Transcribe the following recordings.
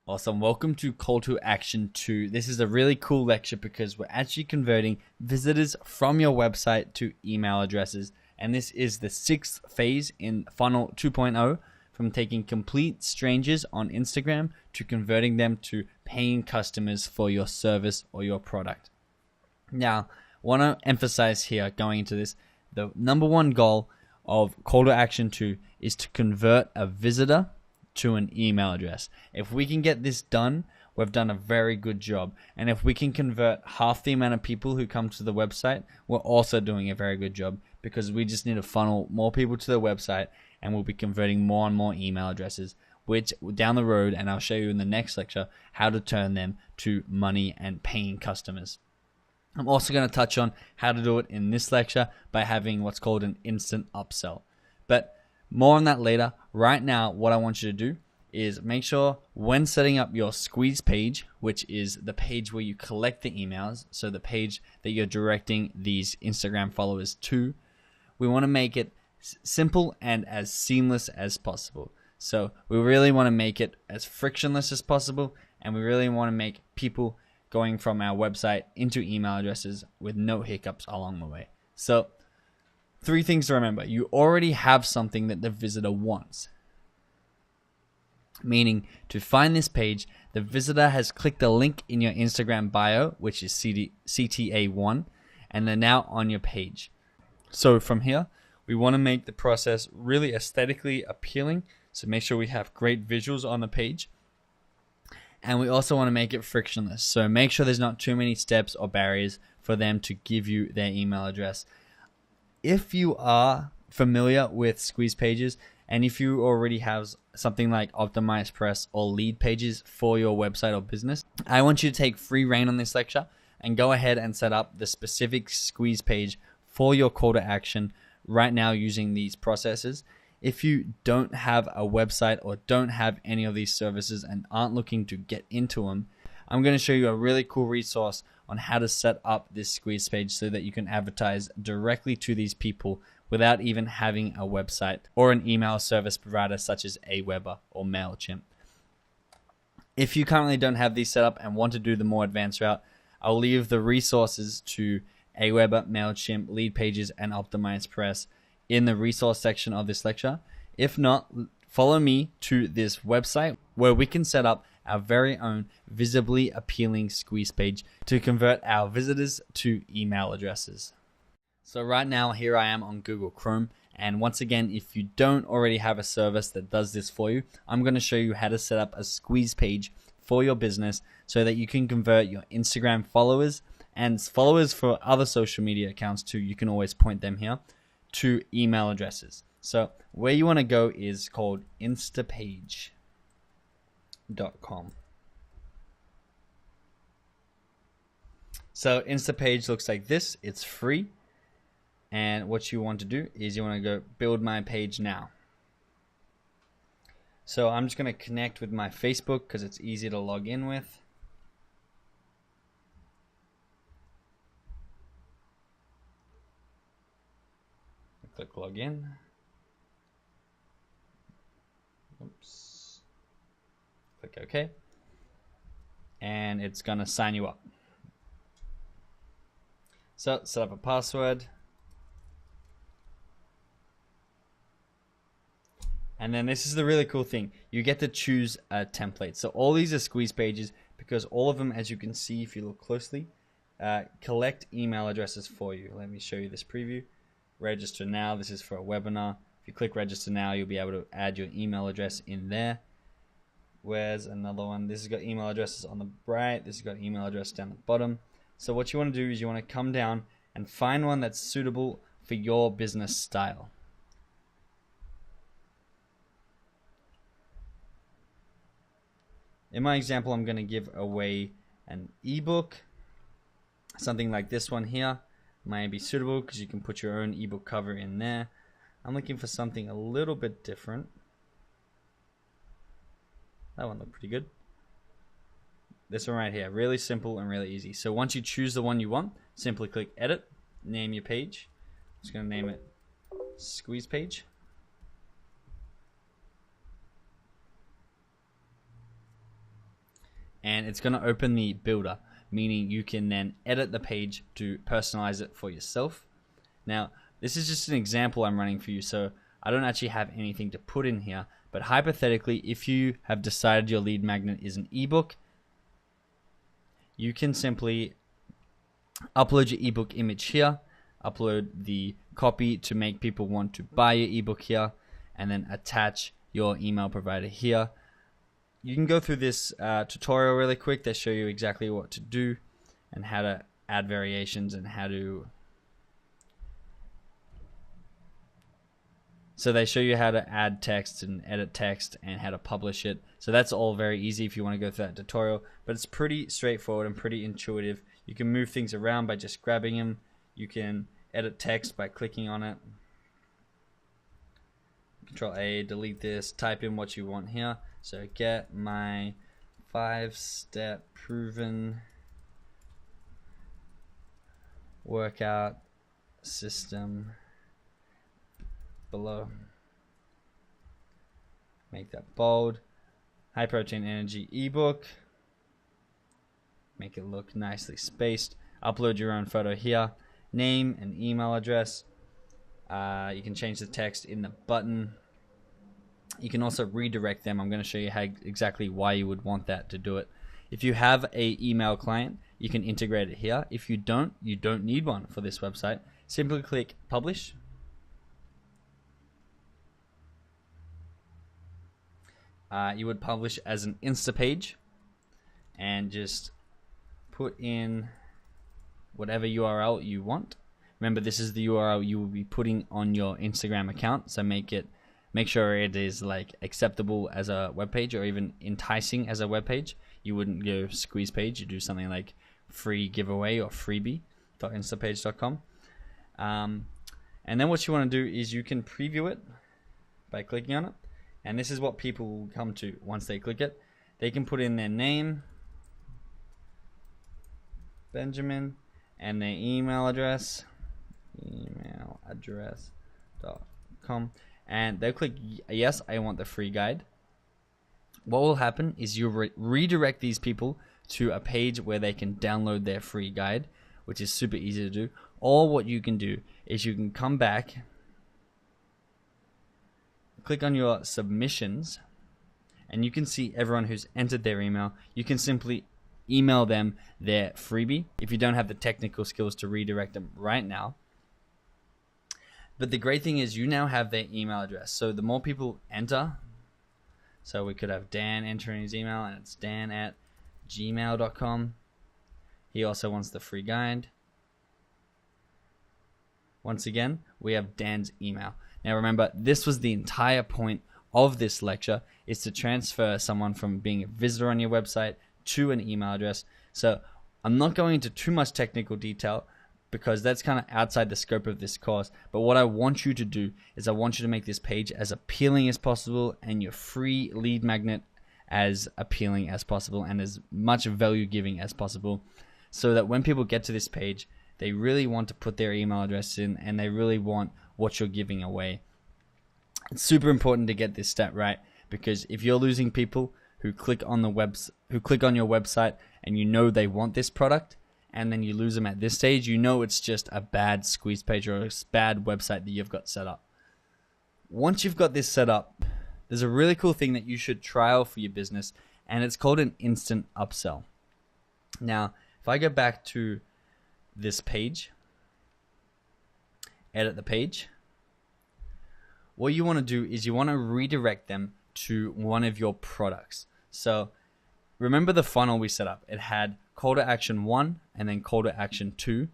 Awesome. Welcome to Call to Action 2. This is a really cool lecture because we're actually converting visitors from your website to email addresses. And this is the 6th phase in Funnel 2.0, from taking complete strangers on Instagram to converting them to paying customers for your service or your product. Now, I want to emphasize here going into this, the number one goal of Call to Action 2 is to convert a visitor to an email address. If we can get this done, we've done a very good job. And if we can convert half the amount of people who come to the website, we're also doing a very good job, because we just need to funnel more people to the website and we'll be converting more and more email addresses, which down the road, and I'll show you in the next lecture, how to turn them to money and paying customers. I'm also going to touch on how to do it in this lecture by having what's called an instant upsell. But more on that later. Right now, what I want you to do is make sure when setting up your squeeze page, which is the page where you collect the emails, so the page that you're directing these Instagram followers to, we want to make it simple and as seamless as possible. So we really want to make it as frictionless as possible, and we really want to make people going from our website into email addresses with no hiccups along the way. So 3 things to remember. You already have something that the visitor wants. Meaning, to find this page, the visitor has clicked a link in your Instagram bio, which is CTA1, and they're now on your page. So from here, we want to make the process really aesthetically appealing. So make sure we have great visuals on the page. And we also want to make it frictionless. So make sure there's not too many steps or barriers for them to give you their email address. If you are familiar with squeeze pages, and if you already have something like optimized press or lead pages for your website or business, I want you to take free reign on this lecture and go ahead and set up the specific squeeze page for your call to action right now using these processes. If you don't have a website or don't have any of these services and aren't looking to get into them, I'm going to show you a really cool resource on how to set up this squeeze page so that you can advertise directly to these people without even having a website or an email service provider such as Aweber or MailChimp. If you currently don't have these set up and want to do the more advanced route, I'll leave the resources to Aweber, MailChimp, Lead Pages, and Optimized Press in the resource section of this lecture. If not, follow me to this website where we can set up our very own visibly appealing squeeze page to convert our visitors to email addresses. So right now, here I am on Google Chrome. And once again, if you don't already have a service that does this for you, I'm going to show you how to set up a squeeze page for your business so that you can convert your Instagram followers and followers for other social media accounts too. You can always point them here to email addresses. So where you want to go is called instapage.com. So Instapage looks like this. It's free. And what you want to do is you want to go build my page now. So I'm just going to connect with my Facebook because it's easy to log in with. Click login. Oops. Click OK. And it's going to sign you up. So set up a password. And then this is the really cool thing. You get to choose a template. So all these are squeeze pages because all of them, as you can see if you look closely, collect email addresses for you. Let me show you this preview. Register now. This is for a webinar. If you click register now, you'll be able to add your email address in there. Where's another one? This has got email addresses on the right. This has got email address down the bottom. So what you want to do is you want to come down and find one that's suitable for your business style. In my example, I'm going to give away an ebook. Something like this one here might be suitable because you can put your own ebook cover in there. I'm looking for something a little bit different. That one looked pretty good. This one right here, really simple and really easy. So once you choose the one you want, simply click edit, name your page. I'm just going to name it squeeze page. and it's going to open the builder, meaning you can then edit the page to personalize it for yourself. Now, this is just an example I'm running for you, so I don't actually have anything to put in here, but hypothetically, if you have decided your lead magnet is an ebook, you can simply upload your ebook image here, upload the copy to make people want to buy your ebook here, and then attach your email provider here. You can go through this tutorial really quick. They show you exactly what to do and how to add variations and how to... So they show you how to add text and edit text and how to publish it. So that's all very easy if you want to go through that tutorial, but it's pretty straightforward and pretty intuitive. You can move things around by just grabbing them. You can edit text by clicking on it. Control A, delete this, type in what you want here. So get my 5-step proven workout system below. Make that bold. High protein energy ebook. Make it look nicely spaced. Upload your own photo here. Name and email address. You can change the text in the button. You can also redirect them. I'm going to show you how exactly why you would want that to do it. If you have a email client, you can integrate it here. If you don't need one for this website. Simply click publish. You would publish as an Insta page and just put in whatever URL you want. Remember, this is the URL you will be putting on your Instagram account, so make sure it is like acceptable as a web page or even enticing as a web page. You wouldn't go squeeze page, you do something like free giveaway or freebie.instapage.com. And then what you want to do is you can preview it by clicking on it. And this is what people will come to once they click it. They can put in their name, Benjamin, and their email address, email.com, and they'll click yes, I want the free guide. What will happen is you redirect these people to a page where they can download their free guide, which is super easy to do. Or what you can do is you can come back, click on your submissions, and you can see everyone who's entered their email. You can simply email them their freebie if you don't have the technical skills to redirect them right now. But the great thing is you now have their email address. So the more people enter, so we could have Dan entering his email, and it's dan@gmail.com. He also wants the free guide. Once again, we have Dan's email. Now remember, this was the entire point of this lecture, is to transfer someone from being a visitor on your website to an email address. So I'm not going into too much technical detail because that's kind of outside the scope of this course. But what I want you to do is I want you to make this page as appealing as possible and your free lead magnet as appealing as possible and as much value giving as possible, so that when people get to this page, they really want to put their email address in and they really want what you're giving away. It's super important to get this stat right, because if you're losing people who click on your website and you know they want this product, and then you lose them at this stage, you know it's just a bad squeeze page or a bad website that you've got set up. Once you've got this set up, there's a really cool thing that you should trial for your business, and it's called an instant upsell. Now, if I go back to this page, edit the page, what you want to do is you want to redirect them to one of your products. So remember the funnel we set up. It had call to action 1 and then call to action 2.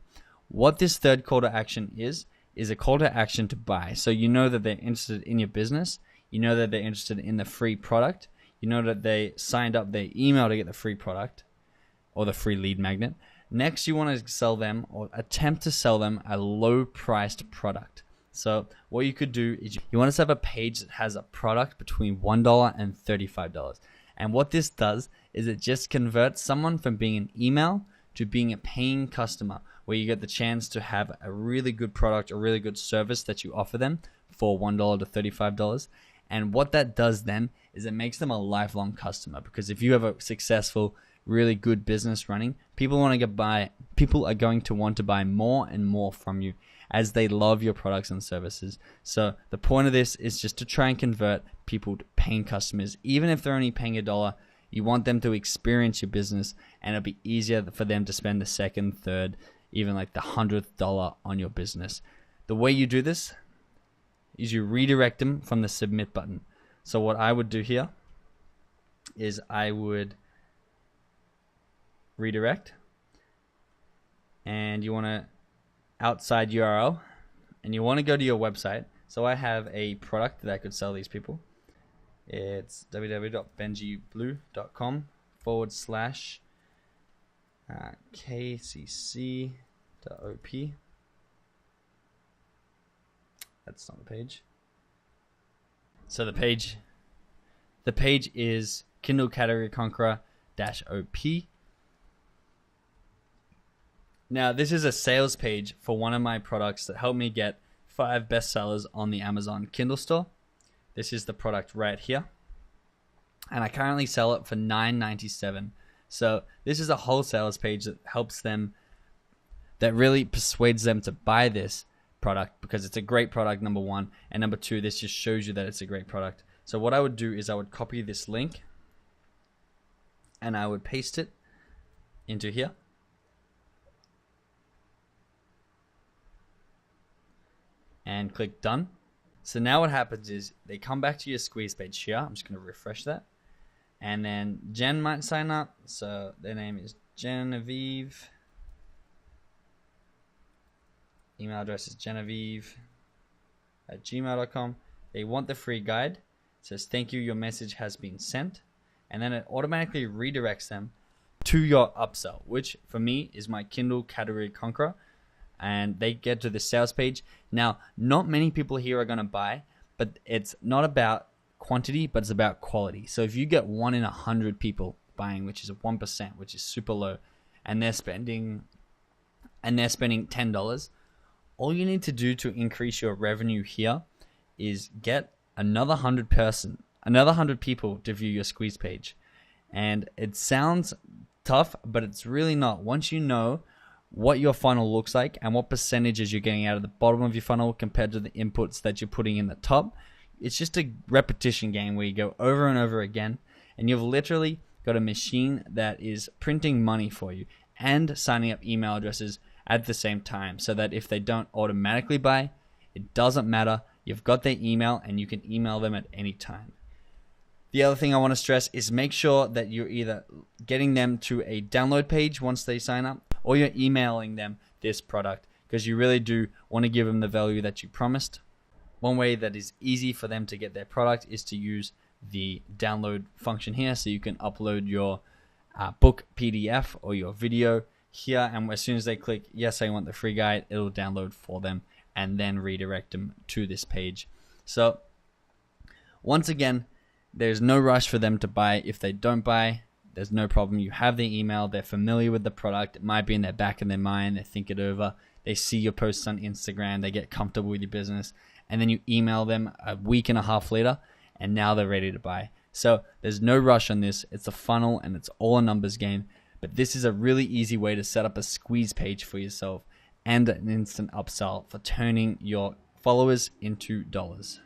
What this third call to action is a call to action to buy. So you know that they're interested in your business. You know that they're interested in the free product. You know that they signed up their email to get the free product or the free lead magnet. Next, you want to sell them or attempt to sell them a low priced product. So what you could do is you want to set up a page that has a product between $1 and $35. And what this does is it just converts someone from being an email to being a paying customer, where you get the chance to have a really good product, a really good service that you offer them for $1 to $35. And what that does then is it makes them a lifelong customer, because if you have a successful really good business running, people are going to want to buy more and more from you as they love your products and services. So the point of this is just to try and convert people to paying customers. Even if they're only paying $1, you want them to experience your business, and it'll be easier for them to spend the second, third, even like the $100th on your business. The way you do this is you redirect them from the submit button. So what I would do here is I would redirect, and you want to outside URL, and you want to go to your website. So I have a product that I could sell these people. It's www.benjiblue.com/kcc.op. That's not the page. So the page is Kindle Category Conqueror-OP. Now, this is a sales page for one of my products that helped me get 5 bestsellers on the Amazon Kindle store. This is the product right here, and I currently sell it for $9.97. So this is a wholesalers page that helps them, that really persuades them to buy this product because it's a great product, number one, and number two, this just shows you that it's a great product. So what I would do is I would copy this link and I would paste it into here. And click done. So now what happens is they come back to your squeeze page here. I'm just going to refresh that. And then Jen might sign up. So their name is Genevieve. Email address is genevieve@gmail.com. They want the free guide. It says, thank you, your message has been sent. And then it automatically redirects them to your upsell, which for me is my Kindle Category Conqueror. And they get to the sales page. Now, not many people here are going to buy, but it's not about quantity, but it's about quality. So if you get 1 in 100 people buying, which is 1%, which is super low, and they're spending $10, all you need to do to increase your revenue here is get another 100 people to view your squeeze page. And it sounds tough, but it's really not. Once you know what your funnel looks like and what percentages you're getting out of the bottom of your funnel compared to the inputs that you're putting in the top, it's just a repetition game where you go over and over again, and you've literally got a machine that is printing money for you and signing up email addresses at the same time, so that if they don't automatically buy, it doesn't matter. You've got their email and you can email them at any time. The other thing I want to stress is make sure that you're either getting them to a download page once they sign up, or you're emailing them this product, because you really do want to give them the value that you promised. One way that is easy for them to get their product is to use the download function here. So you can upload your book PDF or your video here, and as soon as they click yes, I want the free guide, it'll download for them and then redirect them to this page. So once again, there's no rush for them to buy. If they don't buy, there's no problem. You have their email. They're familiar with the product. It might be in their back of their mind. They think it over. They see your posts on Instagram. They get comfortable with your business. And then you email them a week and a half later, and now they're ready to buy. So there's no rush on this. It's a funnel, and it's all a numbers game. But this is a really easy way to set up a squeeze page for yourself and an instant upsell for turning your followers into dollars.